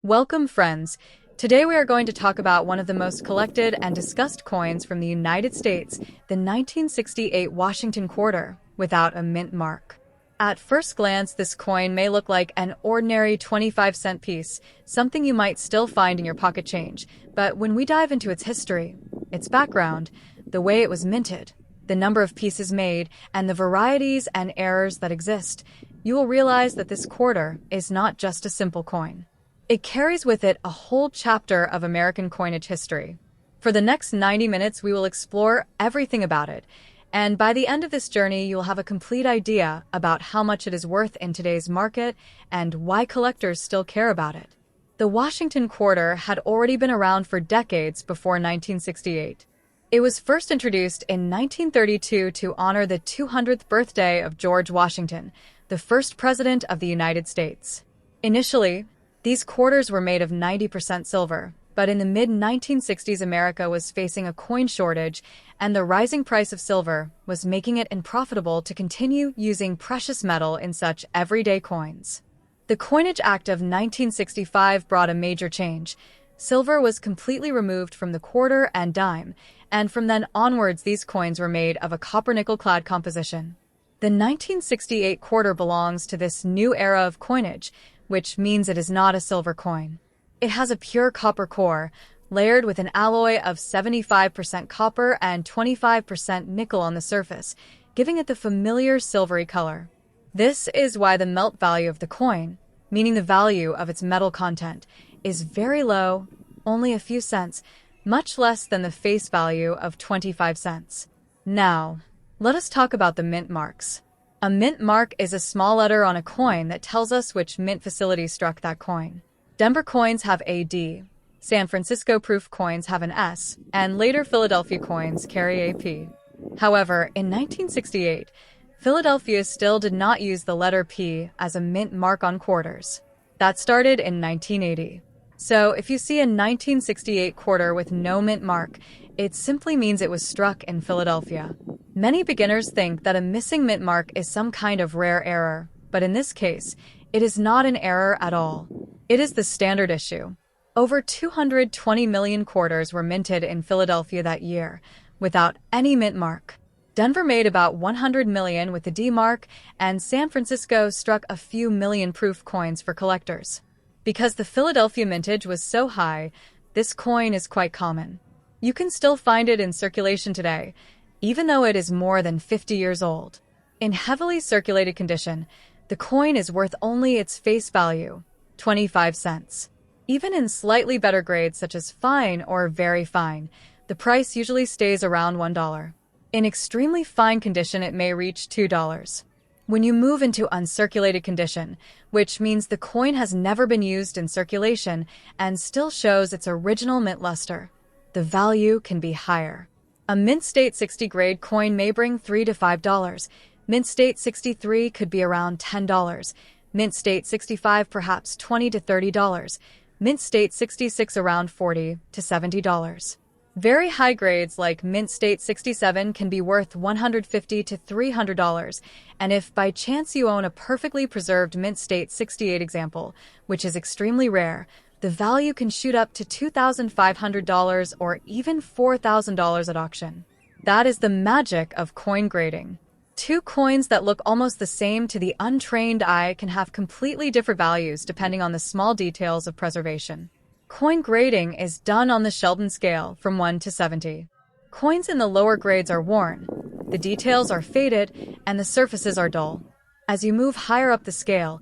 Welcome, friends. Today we are going to talk about one of the most collected and discussed coins from the United States, the 1968 Washington quarter, without a mint mark. At first glance, this coin may look like an ordinary 25-cent piece, something you might still find in your pocket change. But when we dive into its history, its background, the way it was minted, the number of pieces made, and the varieties and errors that exist, you will realize that this quarter is not just a simple coin. It carries with it a whole chapter of American coinage history. For the next 90 minutes, we will explore everything about it, and by the end of this journey, you'll have a complete idea about how much it is worth in today's market and why collectors still care about it. The Washington quarter had already been around for decades before 1968. It was first introduced in 1932 to honor the 200th birthday of George Washington, the first president of the United States. Initially, these quarters were made of 90% silver, but in the mid-1960s America was facing a coin shortage, and the rising price of silver was making it unprofitable to continue using precious metal in such everyday coins. The Coinage Act of 1965 brought a major change. Silver was completely removed from the quarter and dime, and from then onwards these coins were made of a copper-nickel-clad composition. The 1968 quarter belongs to this new era of coinage, which means it is not a silver coin. It has a pure copper core, layered with an alloy of 75% copper and 25% nickel on the surface, giving it the familiar silvery color. This is why the melt value of the coin, meaning the value of its metal content, is very low, only a few cents, much less than the face value of 25 cents. Now, let us talk about the mint marks. A mint mark is a small letter on a coin that tells us which mint facility struck that coin. Denver coins have a D, San Francisco proof coins have an S, and later Philadelphia coins carry a P. However, in 1968, Philadelphia still did not use the letter P as a mint mark on quarters. That started in 1980. So if you see a 1968 quarter with no mint mark, it simply means it was struck in Philadelphia. Many beginners think that a missing mint mark is some kind of rare error, but in this case, it is not an error at all. It is the standard issue. Over 220 million quarters were minted in Philadelphia that year, without any mint mark. Denver made about 100 million with the D mark, and San Francisco struck a few million proof coins for collectors. Because the Philadelphia mintage was so high, this coin is quite common. You can still find it in circulation today, even though it is more than 50 years old. In heavily circulated condition, the coin is worth only its face value, 25 cents. Even in slightly better grades such as fine or very fine, the price usually stays around $1. In extremely fine condition, it may reach $2. When you move into uncirculated condition, which means the coin has never been used in circulation and still shows its original mint luster, the value can be higher. A Mint State 60 grade coin may bring $3 to $5. Mint State 63 could be around $10. Mint State 65 perhaps $20 to $30. Mint State 66 around $40 to $70. Very high grades like Mint State 67 can be worth $150 to $300, and if by chance you own a perfectly preserved Mint State 68 example, which is extremely rare, the value can shoot up to $2,500 or even $4,000 at auction. That is the magic of coin grading. Two coins that look almost the same to the untrained eye can have completely different values depending on the small details of preservation. Coin grading is done on the Sheldon scale from 1 to 70. Coins in the lower grades are worn, the details are faded, and the surfaces are dull. As you move higher up the scale,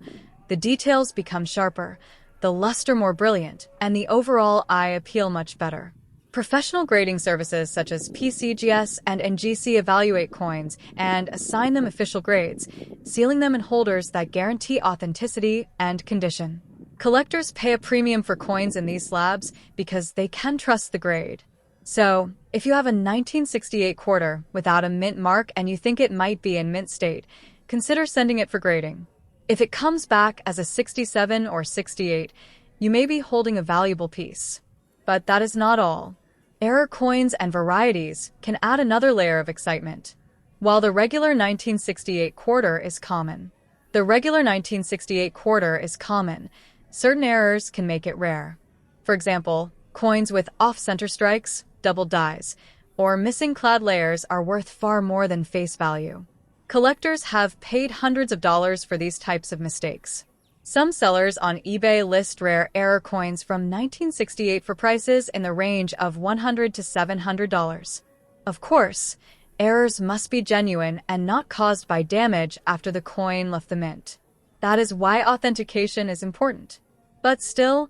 the details become sharper, the luster more brilliant, and the overall eye appeal much better. Professional grading services such as PCGS and NGC evaluate coins and assign them official grades, sealing them in holders that guarantee authenticity and condition. Collectors pay a premium for coins in these slabs because they can trust the grade. So, if you have a 1968 quarter without a mint mark and you think it might be in mint state, consider sending it for grading. If it comes back as a 67 or 68, you may be holding a valuable piece. But that is not all. Error coins and varieties can add another layer of excitement. While the regular 1968 quarter is common, certain errors can make it rare. For example, coins with off-center strikes, doubled dies, or missing clad layers are worth far more than face value. Collectors have paid hundreds of dollars for these types of mistakes. Some sellers on eBay list rare error coins from 1968 for prices in the range of $100 to $700. Of course, errors must be genuine and not caused by damage after the coin left the mint. That is why authentication is important. But still,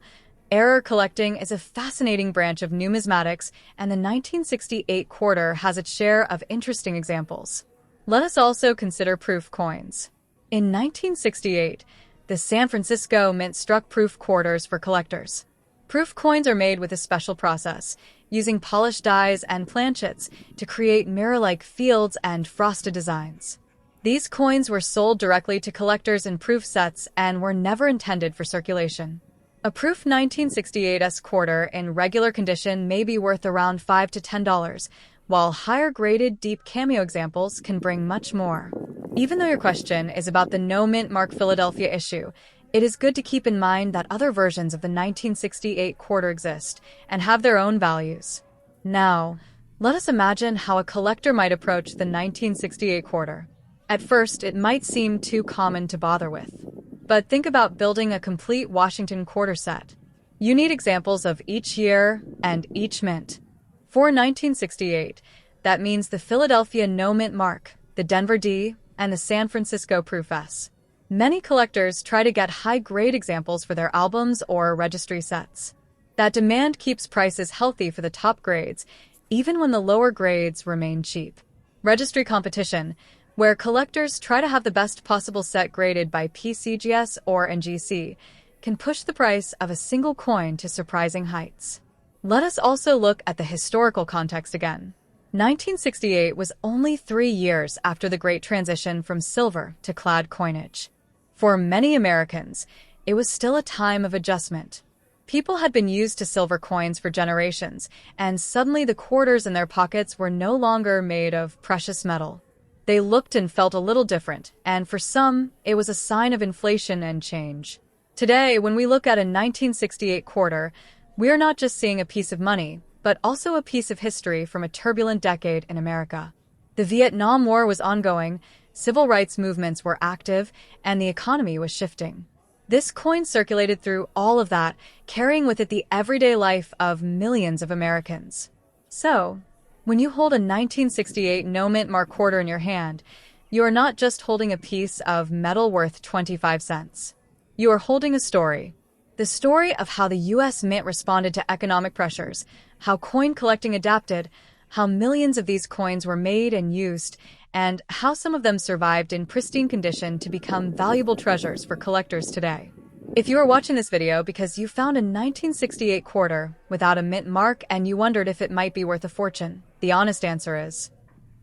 error collecting is a fascinating branch of numismatics, and the 1968 quarter has its share of interesting examples. Let us also consider proof coins. In 1968, the San Francisco Mint struck proof quarters for collectors. Proof coins are made with a special process, using polished dies and planchets to create mirror-like fields and frosted designs. These coins were sold directly to collectors in proof sets and were never intended for circulation. A proof 1968s quarter in regular condition may be worth around $5 to $10, while higher-graded deep cameo examples can bring much more. Even though your question is about the no mint mark Philadelphia issue, it is good to keep in mind that other versions of the 1968 quarter exist and have their own values. Now, let us imagine how a collector might approach the 1968 quarter. At first, it might seem too common to bother with. But think about building a complete Washington quarter set. You need examples of each year and each mint. For 1968, that means the Philadelphia no mint mark, the Denver D, and the San Francisco Proof S. Many collectors try to get high-grade examples for their albums or registry sets. That demand keeps prices healthy for the top grades, even when the lower grades remain cheap. Registry competition, where collectors try to have the best possible set graded by PCGS or NGC, can push the price of a single coin to surprising heights. Let us also look at the historical context again. 1968 was only 3 years after the Great Transition from silver to clad coinage. For many Americans, it was still a time of adjustment. People had been used to silver coins for generations, and suddenly the quarters in their pockets were no longer made of precious metal. They looked and felt a little different, and for some, it was a sign of inflation and change. Today, when we look at a 1968 quarter, we are not just seeing a piece of money, but also a piece of history from a turbulent decade in America. The Vietnam War was ongoing, civil rights movements were active, and the economy was shifting. This coin circulated through all of that, carrying with it the everyday life of millions of Americans. So, when you hold a 1968 no mint mark quarter in your hand, you are not just holding a piece of metal worth 25 cents. You are holding a story. The story of how the U.S. Mint responded to economic pressures, how coin collecting adapted, how millions of these coins were made and used, and how some of them survived in pristine condition to become valuable treasures for collectors today. If you are watching this video because you found a 1968 quarter without a mint mark and you wondered if it might be worth a fortune, the honest answer is,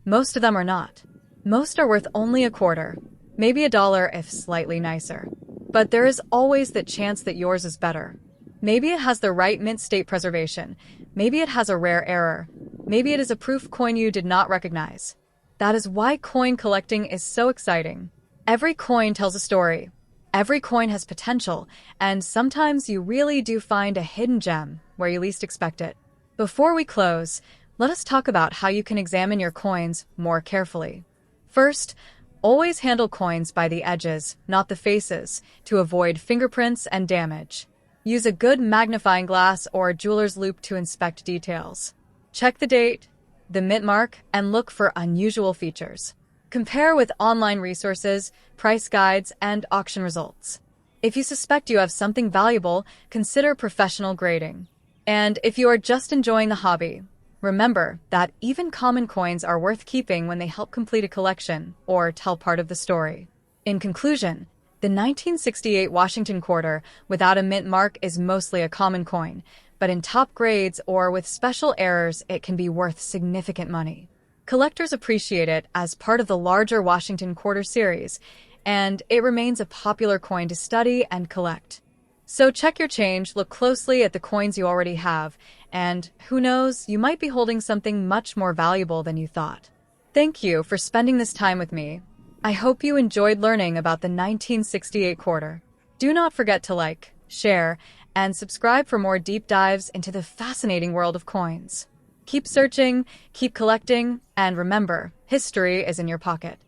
most of them are not. Most are worth only a quarter, maybe $1 if slightly nicer. But there is always the chance that yours is better. Maybe it has the right mint state preservation. Maybe it has a rare error. Maybe it is a proof coin you did not recognize. That is why coin collecting is so exciting. Every coin tells a story. Every coin has potential, and sometimes you really do find a hidden gem where you least expect it. Before we close, let us talk about how you can examine your coins more carefully. First, always handle coins by the edges, not the faces, to avoid fingerprints and damage. Use a good magnifying glass or jeweler's loupe to inspect details. Check the date, the mint mark, and look for unusual features. Compare with online resources, price guides, and auction results. If you suspect you have something valuable, consider professional grading. And if you are just enjoying the hobby, remember that even common coins are worth keeping when they help complete a collection or tell part of the story. In conclusion, the 1968 Washington quarter without a mint mark is mostly a common coin, but in top grades or with special errors, it can be worth significant money. Collectors appreciate it as part of the larger Washington quarter series, and it remains a popular coin to study and collect. So check your change, look closely at the coins you already have, and who knows, you might be holding something much more valuable than you thought. Thank you for spending this time with me. I hope you enjoyed learning about the 1968 quarter. Do not forget to like, share, and subscribe for more deep dives into the fascinating world of coins. Keep searching, keep collecting, and remember, history is in your pocket.